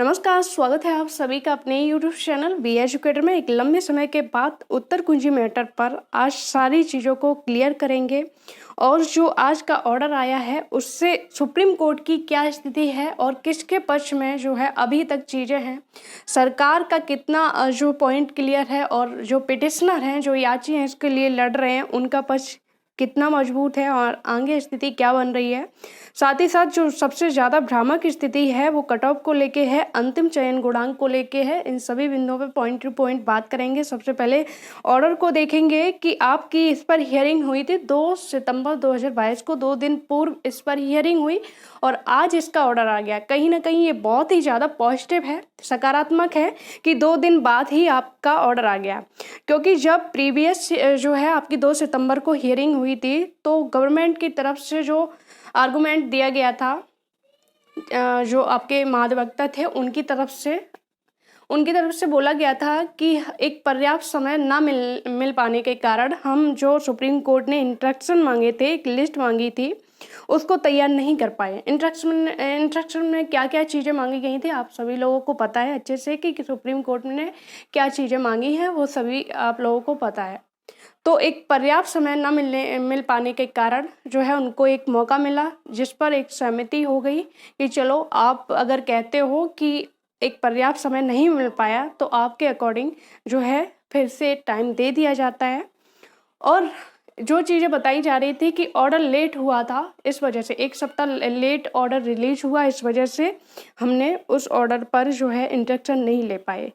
नमस्कार, स्वागत है आप सभी का अपने YouTube चैनल बी एजुकेटर में। एक लंबे समय के बाद उत्तर कुंजी मैटर पर आज सारी चीज़ों को क्लियर करेंगे और जो आज का ऑर्डर आया है उससे सुप्रीम कोर्ट की क्या स्थिति है और किसके पक्ष में जो है अभी तक चीज़ें हैं, सरकार का कितना जो पॉइंट क्लियर है और जो पिटिशनर हैं, जो याची हैं इसके लिए लड़ रहे हैं, उनका पक्ष कितना मजबूत है और आगे स्थिति क्या बन रही है। साथ ही साथ जो सबसे ज़्यादा भ्रामक स्थिति है वो कट ऑफ को लेके है, अंतिम चयन गुणांक को लेके है। इन सभी बिंदुओं पे पॉइंट टू पॉइंट बात करेंगे। सबसे पहले ऑर्डर को देखेंगे कि आपकी इस पर हियरिंग हुई थी 2 सितंबर 2022 को, 2 दिन पूर्व इस पर हियरिंग हुई और आज इसका ऑर्डर आ गया। कहीं ना कहीं ये बहुत ही ज़्यादा पॉजिटिव है, सकारात्मक है कि 2 दिन बाद ही आपका ऑर्डर आ गया, क्योंकि जब प्रीवियस जो है आपकी 2 सितंबर को हियरिंग हुई थी तो गवर्नमेंट की तरफ से जो आर्गूमेंट दिया गया था, जो आपके महाधिवक्ता थे उनकी तरफ से बोला गया था कि एक पर्याप्त समय ना मिल पाने के कारण हम जो सुप्रीम कोर्ट ने इंस्ट्रक्शन मांगे थे, एक लिस्ट मांगी थी, उसको तैयार नहीं कर पाए। इंस्ट्रक्शन में क्या क्या चीज़ें मांगी गई थी आप सभी लोगों को पता है अच्छे से कि सुप्रीम कोर्ट ने क्या चीज़ें मांगी हैं, वो सभी आप लोगों को पता है। तो एक पर्याप्त समय न मिल पाने के कारण जो है उनको एक मौका मिला, जिस पर एक सहमति हो गई कि चलो आप अगर कहते हो कि एक पर्याप्त समय नहीं मिल पाया तो आपके अकॉर्डिंग जो है फिर से टाइम दे दिया जाता है। और जो चीज़ें बताई जा रही थी कि ऑर्डर लेट हुआ था, इस वजह से 1 सप्ताह लेट ऑर्डर रिलीज हुआ, इस वजह से हमने उस ऑर्डर पर जो है इंस्ट्रक्शन नहीं ले पाए।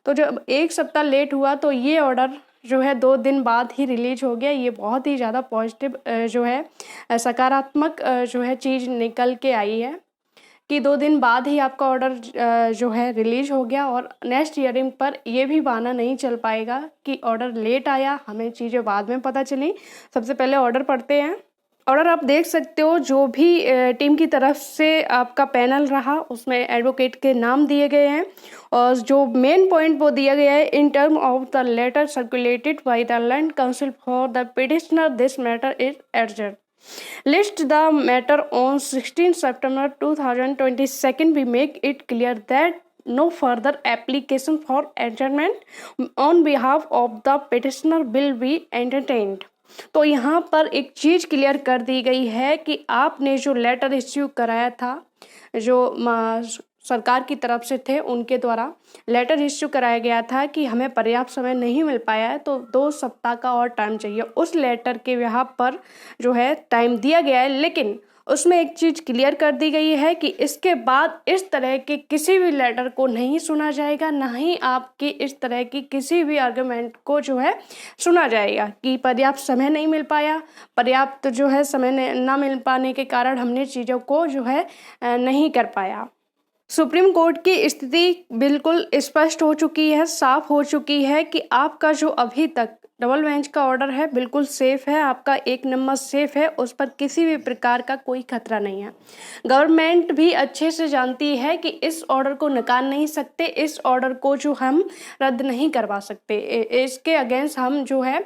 तो जब 1 सप्ताह लेट हुआ तो ये ऑर्डर जो है 2 दिन बाद ही रिलीज हो गया। ये बहुत ही ज़्यादा पॉजिटिव जो है सकारात्मक जो है चीज़ निकल के आई है कि 2 दिन बाद ही आपका ऑर्डर जो है रिलीज हो गया और नेक्स्ट हियरिंग पर ये भी बहाना नहीं चल पाएगा कि ऑर्डर लेट आया, हमें चीज़ें बाद में पता चली। सबसे पहले ऑर्डर पढ़ते हैं। ऑर्डर आप देख सकते हो, जो भी टीम की तरफ से आपका पैनल रहा उसमें एडवोकेट के नाम दिए गए हैं और जो मेन पॉइंट वो दिया गया है, in term of the letter circulated by the land council for the petitioner this matter is adjourn list the matter on 16 September 2022 we make it clear that no further application for adjournment on behalf of the petitioner will be entertained। तो यहाँ पर एक चीज़ clear कर दी गई है कि आपने जो लेटर इश्यू कराया था, जो सरकार की तरफ से थे उनके द्वारा लेटर इश्यू कराया गया था कि हमें पर्याप्त समय नहीं मिल पाया है तो 2 सप्ताह का और टाइम चाहिए। उस लेटर के यहाँ पर जो है टाइम दिया गया है, लेकिन उसमें एक चीज़ क्लियर कर दी गई है कि इसके बाद इस तरह के किसी भी लेटर को नहीं सुना जाएगा, ना ही आपकी इस तरह की किसी भी आर्गुमेंट को जो है सुना जाएगा कि पर्याप्त समय नहीं मिल पाया, पर्याप्त जो है समय ना मिल पाने के कारण हमने चीज़ों को जो है नहीं कर पाया। सुप्रीम कोर्ट की स्थिति बिल्कुल स्पष्ट हो चुकी है, साफ हो चुकी है कि आपका जो अभी तक डबल बेंच का ऑर्डर है बिल्कुल सेफ है, आपका 1 नंबर सेफ है, उस पर किसी भी प्रकार का कोई खतरा नहीं है। गवर्नमेंट भी अच्छे से जानती है कि इस ऑर्डर को नकार नहीं सकते, इस ऑर्डर को जो हम रद्द नहीं करवा सकते, इसके अगेंस्ट हम जो है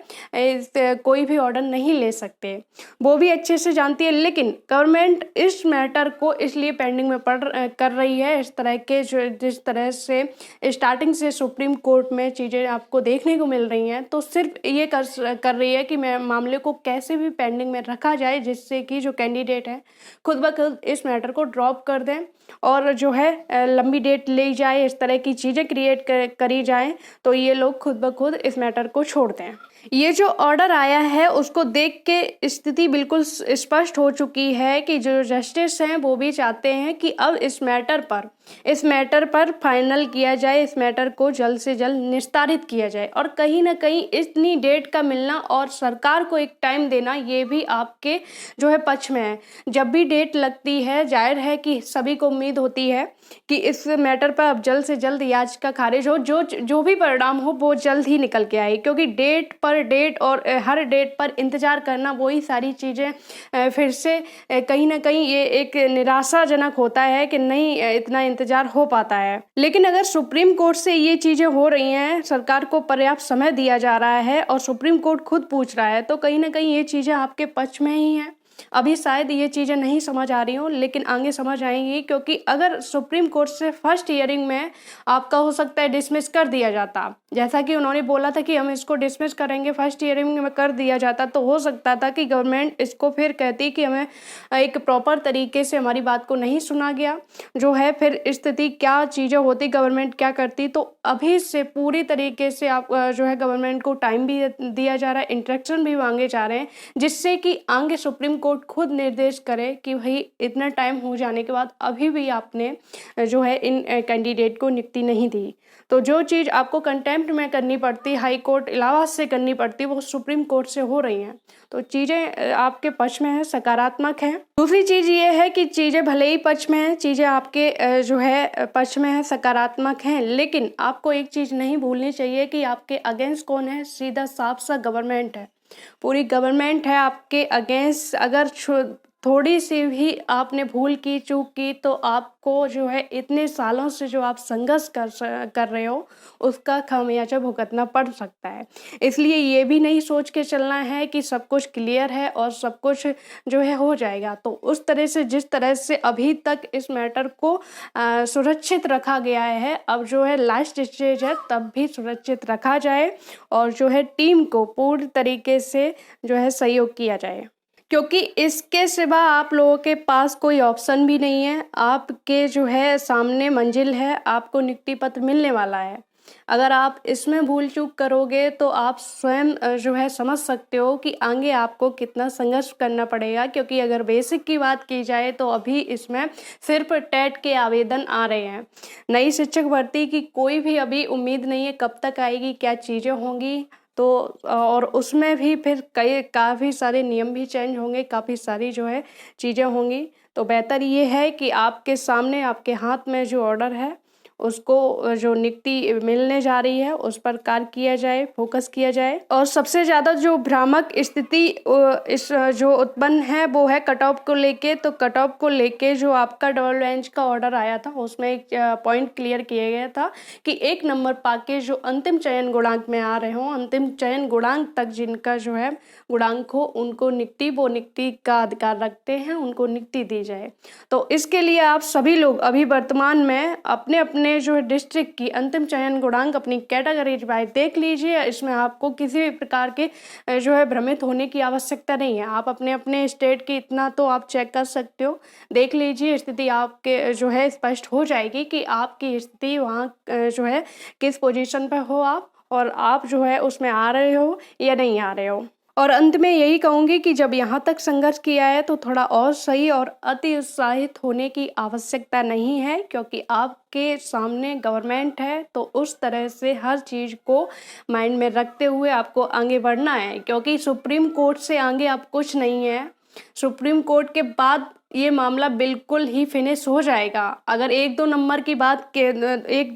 कोई भी ऑर्डर नहीं ले सकते, वो भी अच्छे से जानती है। लेकिन गवर्नमेंट इस मैटर को इसलिए पेंडिंग में कर रही है, इस तरह के जिस तरह से स्टार्टिंग से सुप्रीम कोर्ट में चीज़ें आपको देखने को मिल रही हैं, तो सिर्फ ये कर रही है कि मैं मामले को कैसे भी पेंडिंग में रखा जाए, जिससे कि जो कैंडिडेट है खुद ब खुद इस मैटर को ड्रॉप कर दें और जो है लंबी डेट ले जाए, इस तरह की चीज़ें क्रिएट करी जाए तो ये लोग खुद ब खुद इस मैटर को छोड़ दें। ये जो ऑर्डर आया है उसको देख के स्थिति बिल्कुल स्पष्ट हो चुकी है कि जो जस्टिस हैं वो भी चाहते हैं कि अब इस मैटर पर फाइनल किया जाए, इस मैटर को जल्द से जल्द निस्तारित किया जाए। और कहीं ना कहीं इतनी डेट का मिलना और सरकार को एक टाइम देना, ये भी आपके जो है पक्ष में है। जब भी डेट लगती है, जाहिर है कि सभी को उम्मीद होती है कि इस मैटर पर अब जल्द से जल्द याचिका खारिज हो, जो भी परिणाम हो वो जल्द ही निकल के आए, क्योंकि डेट पर डेट और हर डेट पर इंतज़ार करना, वही सारी चीज़ें फिर से कहीं ना कहीं ये एक निराशाजनक होता है कि नहीं इतना इंतज़ार हो पाता है। लेकिन अगर सुप्रीम कोर्ट से ये चीज़ें हो रही हैं, सरकार को पर्याप्त समय दिया जा रहा है और सुप्रीम कोर्ट खुद पूछ रहा है, तो कहीं ना कहीं ये चीज़ें आपके पक्ष में ही हैं। अभी शायद ये चीज़ें नहीं समझ आ रही हों, लेकिन आगे समझ आएंगी, क्योंकि अगर सुप्रीम कोर्ट से फर्स्ट हियरिंग में आपका हो सकता है डिसमिस कर दिया जाता, जैसा कि उन्होंने बोला था कि हम इसको डिसमिस करेंगे, फर्स्ट हियरिंग में कर दिया जाता, तो हो सकता था कि गवर्नमेंट इसको फिर कहती कि हमें एक प्रॉपर तरीके से हमारी बात को नहीं सुना गया, जो है फिर स्थिति क्या चीज़ें होती, गवर्नमेंट क्या करती। तो अभी से पूरी तरीके से आप जो है गवर्नमेंट को टाइम भी दिया जा रहा है, इंस्ट्रक्शन भी मांगे जा रहे हैं, जिससे कि आगे सुप्रीम कोर्ट खुद निर्देश करे कि भाई इतना टाइम हो जाने के बाद अभी भी आपने जो है इन कैंडिडेट को नियुक्ति नहीं दी। तो जो चीज़ आपको कंटेम्प्ट में करनी पड़ती, हाई कोर्ट इलाहाबाद से करनी पड़ती, वो सुप्रीम कोर्ट से हो रही हैं। तो चीज़ें आपके पक्ष में है, सकारात्मक है। दूसरी चीज़ ये है कि चीज़ें भले ही पक्ष में हैं, चीज़ें आपके जो है पक्ष में है, सकारात्मक हैं, लेकिन आपको एक चीज़ नहीं भूलनी चाहिए कि आपके अगेंस्ट कौन है, सीधा साफ सा गवर्नमेंट है। पूरी गवर्नमेंट है आपके अगेंस्ट। अगर थोड़ी सी भी आपने भूल की, चूक की, तो आपको जो है इतने सालों से जो आप संघर्ष कर रहे हो उसका खामियाजा भुगतना पड़ सकता है। इसलिए ये भी नहीं सोच के चलना है कि सब कुछ क्लियर है और सब कुछ जो है हो जाएगा। तो उस तरह से जिस तरह से अभी तक इस मैटर को सुरक्षित रखा गया है, अब जो है लास्ट स्टेज है, तब भी सुरक्षित रखा जाए और जो है टीम को पूरी तरीके से जो है सहयोग किया जाए, क्योंकि इसके सिवा आप लोगों के पास कोई ऑप्शन भी नहीं है। आपके जो है सामने मंजिल है, आपको नियुक्ति पत्र मिलने वाला है। अगर आप इसमें भूल चूक करोगे तो आप स्वयं जो है समझ सकते हो कि आगे आपको कितना संघर्ष करना पड़ेगा। क्योंकि अगर बेसिक की बात की जाए तो अभी इसमें सिर्फ टेट के आवेदन आ रहे हैं। नई शिक्षक भर्ती की कोई भी अभी उम्मीद नहीं है कब तक आएगी, क्या चीज़ें होंगी। तो और उसमें भी फिर काफ़ी सारे नियम भी चेंज होंगे, काफ़ी सारी जो है चीज़ें होंगी। तो बेहतर ये है कि आपके सामने, आपके हाथ में जो ऑर्डर है उसको, जो नियुक्ति मिलने जा रही है उस पर कार्य किया जाए, फोकस किया जाए। और सबसे ज़्यादा जो भ्रामक स्थिति इस जो उत्पन्न है वो है कट ऑफ को लेके। तो कट ऑफ को लेके जो आपका डबल बेंच का ऑर्डर आया था उसमें एक पॉइंट क्लियर किया गया था कि 1 नंबर पाके जो अंतिम चयन गुणांक में आ रहे हों, अंतिम चयन गुणांक तक जिनका जो है गुणांक हो, उनको नियुक्ति का अधिकार रखते हैं, उनको नियुक्ति दी जाए। तो इसके लिए आप सभी लोग अभी वर्तमान में अपने अपने जो है डिस्ट्रिक्ट की अंतिम चयन गुणांक अपनी कैटेगरी वाइज देख लीजिए। इसमें आपको किसी भी प्रकार के जो है भ्रमित होने की आवश्यकता नहीं है। आप अपने अपने स्टेट की इतना तो आप चेक कर सकते हो, देख लीजिए, स्थिति आपके जो है स्पष्ट हो जाएगी कि आपकी स्थिति वहाँ जो है किस पोजीशन पर हो आप, और आप जो है उसमें आ रहे हो या नहीं आ रहे हो। और अंत में यही कहूँगी कि जब यहाँ तक संघर्ष किया है तो थोड़ा और सही और अति उत्साहित होने की आवश्यकता नहीं है, क्योंकि आपके सामने गवर्नमेंट है। तो उस तरह से हर चीज़ को माइंड में रखते हुए आपको आगे बढ़ना है, क्योंकि सुप्रीम कोर्ट से आगे आप कुछ नहीं है। सुप्रीम कोर्ट के बाद ये मामला बिल्कुल ही फिनिश हो जाएगा। अगर 1-2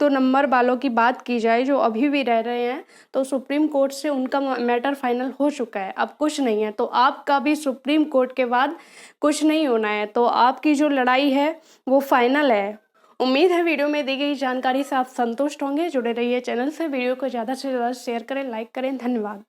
नंबर वालों की बात की जाए जो अभी भी रह रहे हैं, तो सुप्रीम कोर्ट से उनका मैटर फाइनल हो चुका है, अब कुछ नहीं है। तो आपका भी सुप्रीम कोर्ट के बाद कुछ नहीं होना है। तो आपकी जो लड़ाई है वो फाइनल है। उम्मीद है वीडियो में दी गई जानकारी से आप संतुष्ट होंगे। जुड़े रहिए चैनल से, वीडियो को ज़्यादा से ज़्यादा शेयर करें, लाइक करें। धन्यवाद।